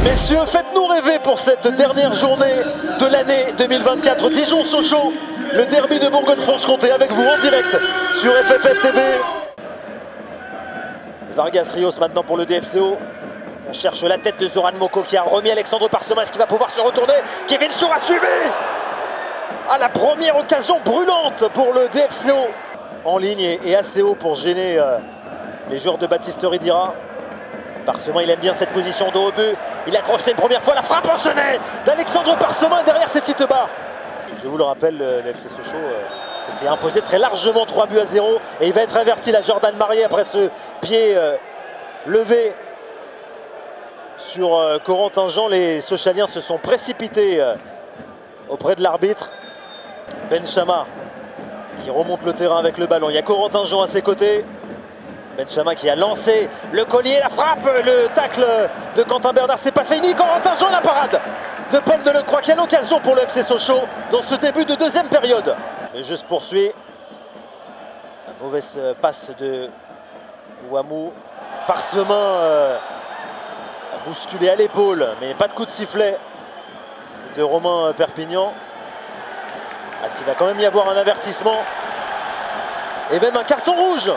Messieurs, faites-nous rêver pour cette dernière journée de l'année 2024. Dijon-Sochaux, le derby de Bourgogne-Franche-Comté avec vous en direct sur FFF TV. Vargas Rios maintenant pour le DFCO. On cherche la tête de Zoran Moko qui a remis Alexandre Parsemas qui va pouvoir se retourner. Kevin Chour a suivi. À la première occasion brûlante pour le DFCO. En ligne et assez haut pour gêner les joueurs de Baptiste Ridira. Parsemin, il aime bien cette position de haut but. Il accroche une première fois, la frappe enchaînée d'Alexandre Parsemin derrière ses titres bas. Je vous le rappelle, le FC Sochaux s'était imposé très largement 3-0 et il va être averti, la Jordan Marié, après ce pied levé sur Corentin Jean. Les Sochaliens se sont précipités auprès de l'arbitre. Benchama qui remonte le terrain avec le ballon. Il y a Corentin Jean à ses côtés. Benchama qui a lancé le collier, la frappe, le tacle de Quentin Bernard, c'est pas fini. Corentin Jean, la parade de Paul Delecroix. Quelle occasion pour le FC Sochaux dans ce début de deuxième période. Le jeu se poursuit. La mauvaise passe de Ouamou. Parsemin bousculé à l'épaule, mais pas de coup de sifflet de Romain Perpignan. Ah, s'il va quand même y avoir un avertissement et même un carton rouge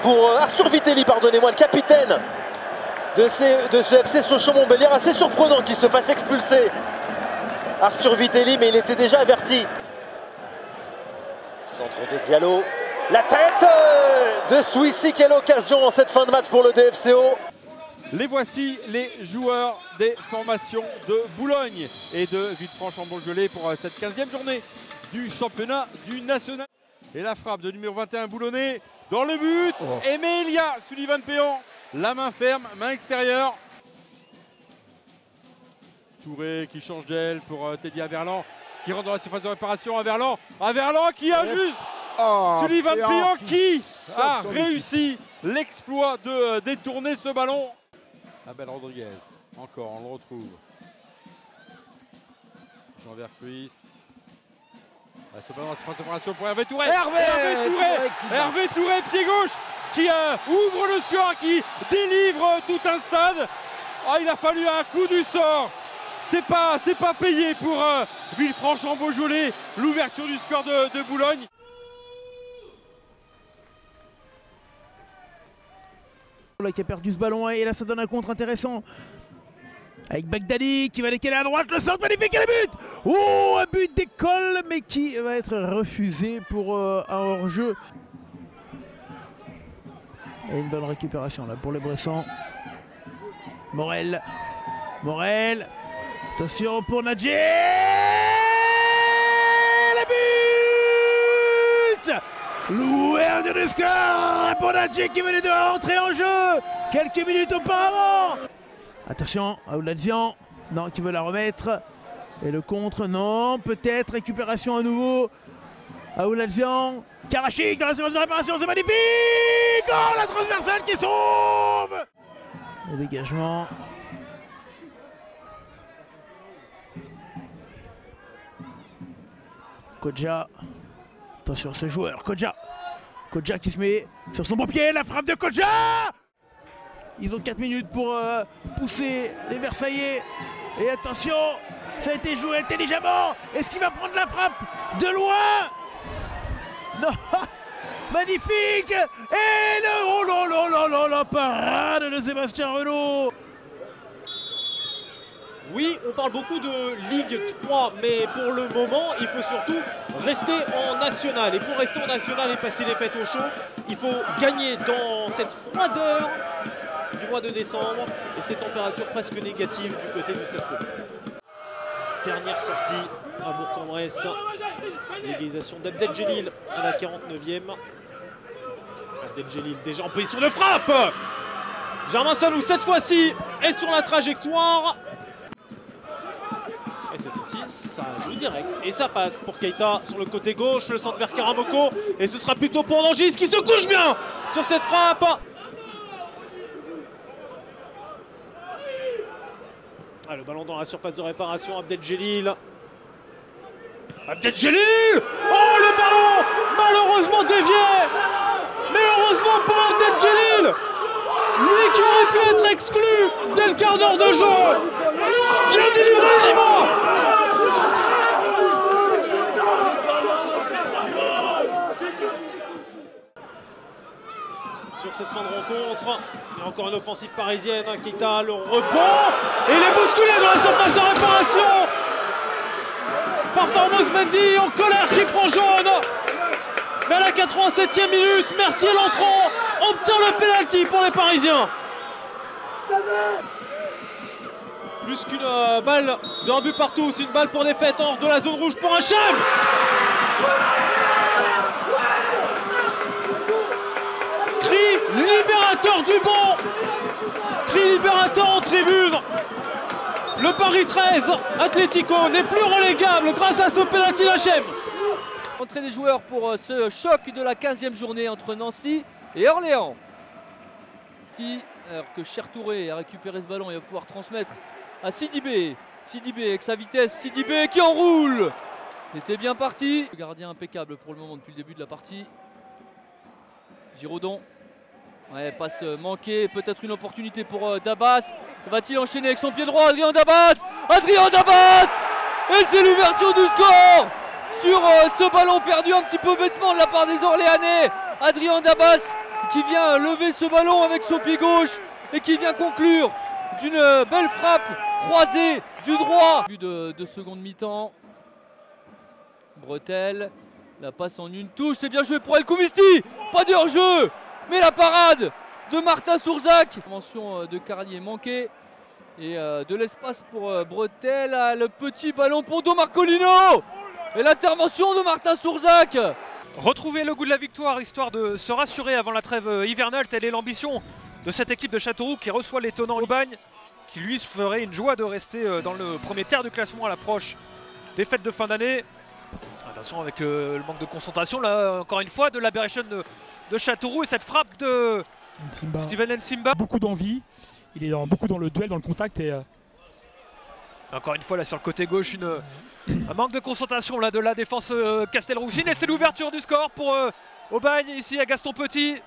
pour Arthur Vitelli, pardonnez-moi, le capitaine de ce FC Sochaux-Montbéliard. Assez surprenant qu'il se fasse expulser Arthur Vitelli, mais il était déjà averti. Centre de Diallo, la tête de Swissy. Quelle occasion en cette fin de match pour le DFCO. Les voici, les joueurs des formations de Boulogne et de Villefranche-en-Beaujolais pour cette 15e journée du championnat du national. Et la frappe de numéro 21 boulonnais dans le but. Emelia Sullivan Péan, la main ferme, main extérieure. Touré qui change d'aile pour Teddy Averlan qui rentre dans la surface de réparation. Averlan qui ajuste. Sullivan Péan qui a réussi l'exploit de détourner ce ballon. Abel Rodriguez, encore, on le retrouve. Jean-Vert Cruis. Ce ballon dans la surface d'opération pour Hervé Touré. Hervé Touré, pied gauche, qui ouvre le score, qui délivre tout un stade. Ah, il a fallu un coup du sort. C'est pas payé pour Villefranche-en-Beaujolais, l'ouverture du score de Boulogne. Là, qui a perdu ce ballon et là ça donne un contre intéressant avec Bagdadi qui va décaler à droite, le centre magnifique et le but. Oh, un but d'école mais qui va être refusé pour un hors-jeu. Et une bonne récupération là pour les Bressans. Morel, attention pour Nadji, le but. L'ouverture du score pour Nadji qui venait de rentrer en jeu quelques minutes auparavant. Attention, Aouladjian, non, qui veut la remettre. Et le contre, non, peut-être récupération à nouveau. Aouladjian, Karachik dans la surface de réparation, c'est magnifique. Oh, la transversale qui sauve. Le dégagement. Kodja. Attention ce joueur, Kodja qui se met sur son bon pied, la frappe de Kodja. Ils ont 4 minutes pour pousser les Versaillais. Et attention, ça a été joué intelligemment. Est-ce qu'il va prendre la frappe de loin? Non. Magnifique. Et le oh la parade de Sébastien Renaud. Oui, on parle beaucoup de Ligue 3, mais pour le moment, il faut surtout rester en national. Et pour rester en national et passer les fêtes au chaud, il faut gagner dans cette froideur du mois de décembre et ces températures presque négatives du côté du Stade Côte. Dernière sortie à Bourg-en-Bresse. L'égalisation d'Abdeljelil à la 49e. Abdeljelil déjà en position de frappe. Germain Salou, cette fois-ci, est sur la trajectoire. Et cette fois-ci, ça joue direct et ça passe pour Keita sur le côté gauche, le centre vers Karamoko. Et ce sera plutôt pour Nangis qui se couche bien sur cette frappe. Ah, le ballon dans la surface de réparation, Abdeljelil. Oh, le ballon malheureusement dévié. Mais heureusement pour Abdeljelil, lui qui aurait pu être exclu dès le quart d'heure de jeu. Vient délivrer Rima. Sur cette fin de rencontre, il y a encore une offensive parisienne. Keita, le rebond. Et il est bousculé dans la surface de réparation par Formose Mendy en colère qui prend jaune. Mais à la 87e minute, Mercier l'entrant obtient le pénalty pour les Parisiens. Plus qu'une balle d'un but partout, c'est une balle pour défaite hors de la zone rouge pour Hachem. Cri libérateur du banc. Cri libérateur en tribune. Le Paris 13 Atlético n'est plus relégable grâce à ce pénalty d'Hachem. Entrée des joueurs pour ce choc de la 15e journée entre Nancy et Orléans. Alors que Cher Touré a récupéré ce ballon et va pouvoir transmettre à Sidibé. Sidibé avec sa vitesse, Sidibé qui enroule. C'était bien parti. Le gardien impeccable pour le moment depuis le début de la partie. Giraudon. Ouais, passe manquée, peut-être une opportunité pour Dabas. Va-t-il enchaîner avec son pied droit? Adrien Dabas. Adrien Dabas. Et c'est l'ouverture du score sur ce ballon perdu un petit peu bêtement de la part des Orléanais. Adrien Dabas qui vient lever ce ballon avec son pied gauche et qui vient conclure d'une belle frappe croisée du droit. But de seconde mi-temps. Bretel, la passe en une touche, c'est bien joué pour El Koumisti. Pas de hors-jeu, mais la parade de Martin Sourzac. Intervention de Carlier manquée et de l'espace pour Bretel. Le petit ballon pour Do Marcolino. Et l'intervention de Martin Sourzac. Retrouver le goût de la victoire, histoire de se rassurer avant la trêve hivernale. Telle est l'ambition de cette équipe de Châteauroux qui reçoit l'étonnant Aubagne, qui lui se ferait une joie de rester dans le premier tiers du classement à l'approche des fêtes de fin d'année. Attention avec le manque de concentration, là encore une fois, de l'aberration de Châteauroux et cette frappe de Nsimba. Steven Nsimba. Beaucoup d'envie, il est beaucoup dans le duel, dans le contact et... Encore une fois là sur le côté gauche, un manque de concentration là de la défense Castelroussine et c'est l'ouverture du score pour Aubagne ici à Gaston Petit.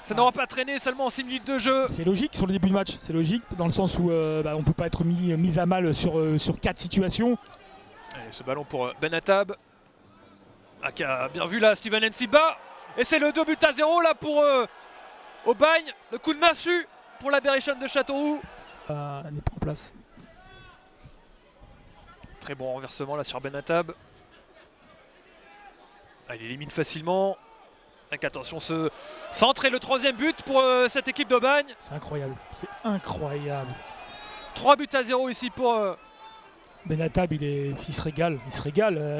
Ça n'aura pas traîné seulement en 6 minutes de jeu. C'est logique sur le début de match, c'est logique dans le sens où on ne peut pas être mis à mal sur 4 situations. Allez, ce ballon pour Benatab qui a bien vu là Steven Nsimba et c'est le 2-0 là pour Aubagne. Le coup de massue pour l'aberration de Châteauroux. N'est pas en place. Très bon renversement là sur Benatab. Il élimine facilement. Avec attention ce centre et le 3e but pour cette équipe d'Aubagne. C'est incroyable, c'est incroyable. 3-0 ici pour... Benatab, il se régale.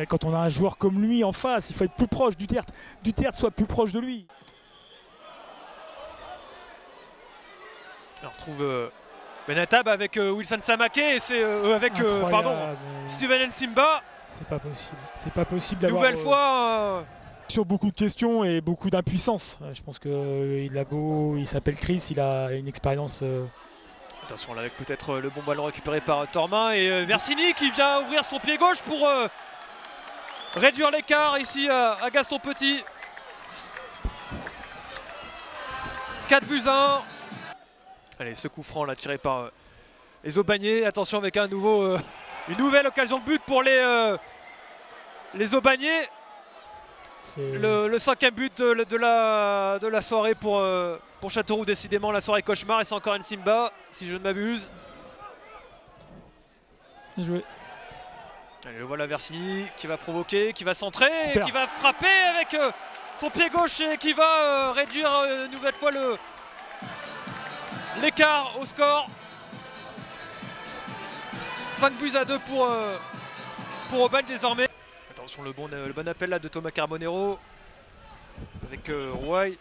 Quand on a un joueur comme lui en face, il faut être plus proche du Duterte. Duterte soit plus proche de lui. On retrouve Benatab avec Wilson Samaké et c'est avec Steven Nsimba. C'est pas possible. C'est pas possible d'avoir... Nouvelle fois... Sur beaucoup de questions et beaucoup d'impuissance. Je pense qu'il s'appelle Chris, il a une expérience... Attention là avec peut-être le bon ballon récupéré par Tormin et Versini qui vient ouvrir son pied gauche pour réduire l'écart ici à Gaston Petit. 4-1. Allez, ce coup franc là tiré par les Aubagnais. Attention avec une nouvelle occasion de but pour les Aubagnais. Le 5e but de la soirée pour Châteauroux, décidément la soirée cauchemar, et c'est encore Nsimba si je ne m'abuse. Bien joué. Allez, le voilà Versini qui va provoquer, qui va centrer, super. Qui va frapper avec son pied gauche et qui va réduire une nouvelle fois l'écart au score. 5-2 pour Aubagne désormais. Attention le bon appel là de Thomas Carbonero avec Rouaille.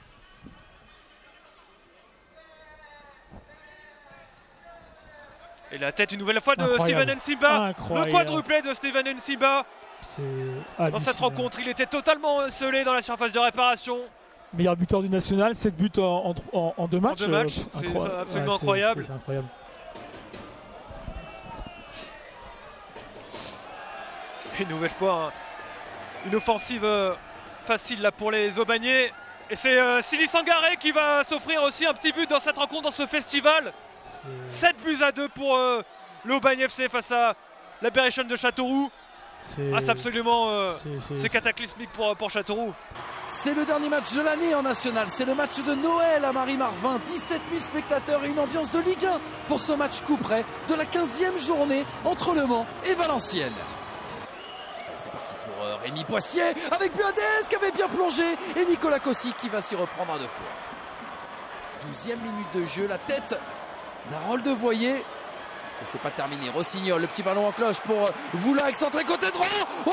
Et la tête une nouvelle fois de Steven Nsimba. Le quadruplé de Steven Nsimba. Dans cette rencontre, il était totalement scellé dans la surface de réparation. Meilleur buteur du national, 7 buts en 2 matchs. C'est absolument incroyable. C'est incroyable. Et une nouvelle fois, une offensive facile là pour les Aubagnais. Et c'est Sili Sangaré qui va s'offrir aussi un petit but dans cette rencontre, dans ce festival. 7 buts à 2 pour l'Aubagne FC face à l'Aberration de Châteauroux. C'est absolument c'est cataclysmique pour Châteauroux. C'est le dernier match de l'année en national, c'est le match de Noël à Marie-Marvin. 17 000 spectateurs et une ambiance de Ligue 1 pour ce match coup près de la 15e journée entre Le Mans et Valenciennes. C'est parti pour Rémi Poissier avec Buades qui avait bien plongé et Nicolas Cossy qui va s'y reprendre à 2 fois. 12e minute de jeu, la tête d'Harold Devoyer. Et c'est pas terminé. Rossignol, le petit ballon en cloche pour Voula, excentré côté droit. Oh,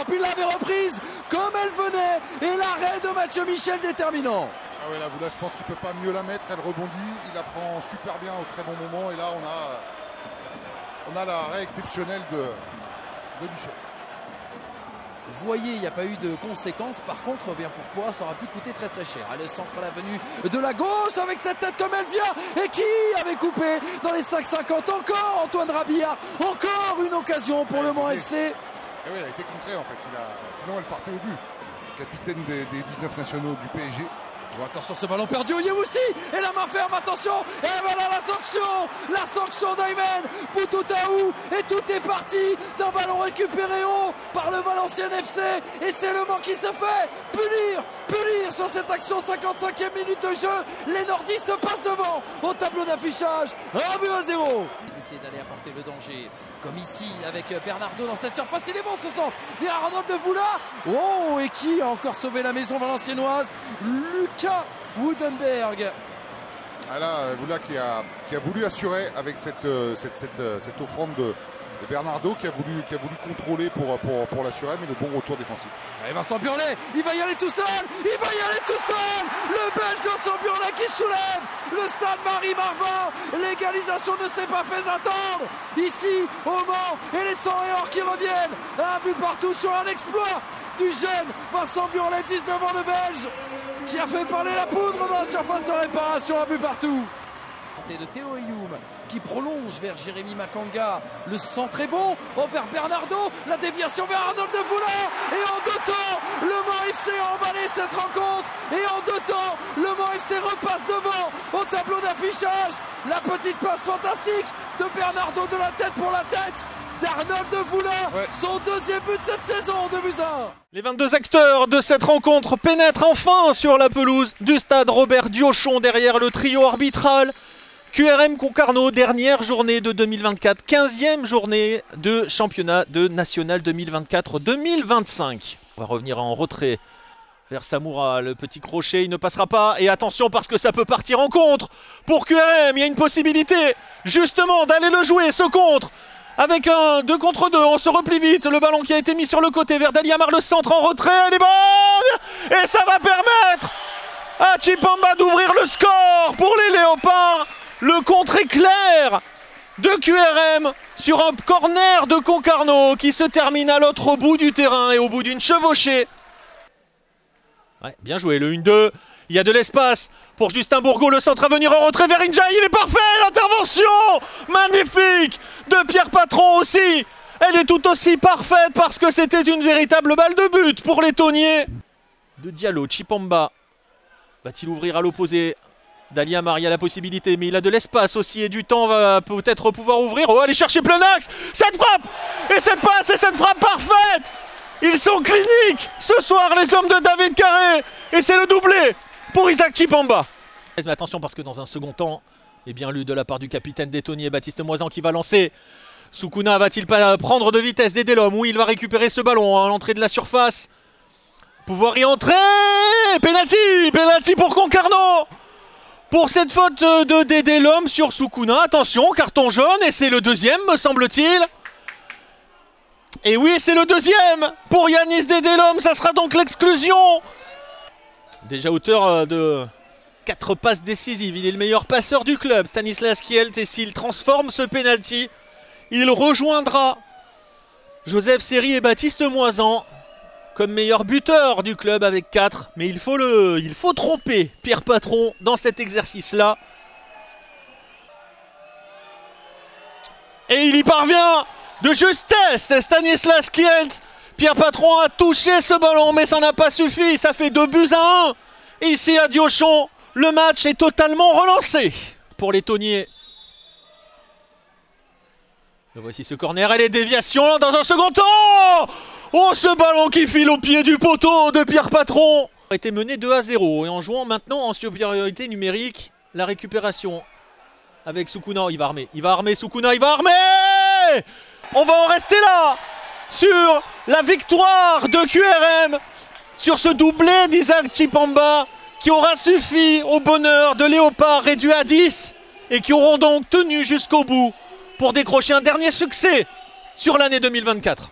il l'avait reprise comme elle venait. Et l'arrêt de Mathieu Michel déterminant. Ah ouais, la Voula, je pense qu'il peut pas mieux la mettre. Elle rebondit, il la prend super bien au très bon moment. Et là, on a l'arrêt exceptionnel de Michel. Vous voyez, il n'y a pas eu de conséquences. Par contre, bien pour Poix, ça aura pu coûter très très cher. Le centre à la venue de la gauche avec cette tête comme elle vient. Et qui avait coupé dans les 5,50 encore Antoine Rabillard. Encore une occasion pour Le Mans FC. Et oui, elle a été contrée en fait. Sinon, elle partait au but. Capitaine des 19 nationaux du PSG. Oh, attention, ce ballon perdu au Yemoussi. Et la main ferme, attention. Et voilà la sanction d'Aymen Boutoutaou. Et tout est parti d'un ballon récupéré haut par le Valenciennes FC. Et c'est Le Mans qui se fait punir sur cette action. 55e minute de jeu. Les nordistes passent devant au tableau d'affichage. 1-0. Essayer d'aller apporter le danger comme ici avec Bernardo dans cette surface. Il est bon ce centre vers Arnold de Voula. Oh, et qui a encore sauvé la maison valenciennoise? Lucas Woudenberg. Ah là, Voula qui a voulu assurer avec cette offrande de Bernardo qui a voulu contrôler pour l'assurer, mais le bon retour défensif. Et Vincent Burlet, il va y aller tout seul. Le Belge Vincent Burlet qui soulève le stade Marie-Marvin. L'égalisation ne s'est pas fait attendre ici au Mans, et les 100 et or qui reviennent. Un but partout sur un exploit du jeune Vincent Burlet, 19 ans, le Belge, qui a fait parler la poudre dans la surface de réparation. Un but partout. De Théo Eyoum qui prolonge vers Jérémy Makanga. Le centre est bon vers Bernardo. La déviation vers Arnold de Voula. Et en 2 temps, Le Mans FC a emballé cette rencontre. Et en 2 temps, Le Mans FC repasse devant au tableau d'affichage. La petite passe fantastique de Bernardo de la tête pour la tête d'Arnold de Voula. Ouais. Son 2e but de cette saison, 2-1. Les 22 acteurs de cette rencontre pénètrent enfin sur la pelouse du stade Robert Diochon derrière le trio arbitral. QRM Concarneau, dernière journée de 2024, 15e journée de championnat de national 2024-2025. On va revenir en retrait vers Samoura, le petit crochet, il ne passera pas. Et attention parce que ça peut partir en contre pour QRM, il y a une possibilité justement d'aller le jouer, ce contre. Avec un 2 contre 2, on se replie vite. Le ballon qui a été mis sur le côté vers Daliamar, le centre en retrait, elle est bonne. Et ça va permettre à Tchipamba d'ouvrir le score pour les Léopards. Le contre éclair de QRM sur un corner de Concarneau qui se termine à l'autre bout du terrain et au bout d'une chevauchée. Ouais, bien joué, le 1-2. Il y a de l'espace pour Justin Bourgault. Le centre à venir en retrait vers Inja. Il est parfait, l'intervention magnifique de Pierre Patron aussi. Elle est tout aussi parfaite parce que c'était une véritable balle de but pour les Tonniers. De Diallo, Tchipamba. Va-t-il ouvrir à l'opposé? Daliamar, il y a la possibilité, mais il a de l'espace aussi et du temps, va peut-être pouvoir ouvrir. Oh, aller chercher plein axe. Cette frappe et cette passe et cette frappe parfaite. Ils sont cliniques ce soir, les hommes de David Carré. Et c'est le doublé pour Isaac Tchipamba. Mais attention parce que dans un second temps, et bien lu de la part du capitaine des Tonniers, Baptiste Moisan qui va lancer. Sukuna va-t-il pas prendre de vitesse d'aider l'homme? Oui, il va récupérer ce ballon à l'entrée de la surface. Pouvoir y entrer. Penalty pour Concarneau. Pour cette faute de Dédé Lhomme sur Sukuna. Attention, carton jaune, et c'est le 2e, me semble-t-il. Et oui, c'est le 2e pour Yanis Dédé Lhomme, ça sera donc l'exclusion. Déjà auteur de 4 passes décisives, il est le meilleur passeur du club, Stanislas Kielt, et s'il transforme ce penalty, il rejoindra Joseph Seri et Baptiste Moisan comme meilleur buteur du club avec 4. Mais il faut tromper Pierre Patron dans cet exercice-là. Et il y parvient de justesse, Stanislas Kielt. Pierre Patron a touché ce ballon, mais ça n'a pas suffi. Ça fait 2-1. ici à Diochon. Le match est totalement relancé pour les Tonniers. Voici ce corner et les déviations dans un second temps. Oh, ce ballon qui file au pied du poteau de Pierre Patron. A été mené 2-0 et en jouant maintenant en supériorité numérique, la récupération avec Soukouna. Il va armer Soukouna, il va armer. On va en rester là sur la victoire de QRM, sur ce doublé d'Isaac Tchipamba qui aura suffi au bonheur de Léopard réduit à 10 et qui auront donc tenu jusqu'au bout pour décrocher un dernier succès sur l'année 2024.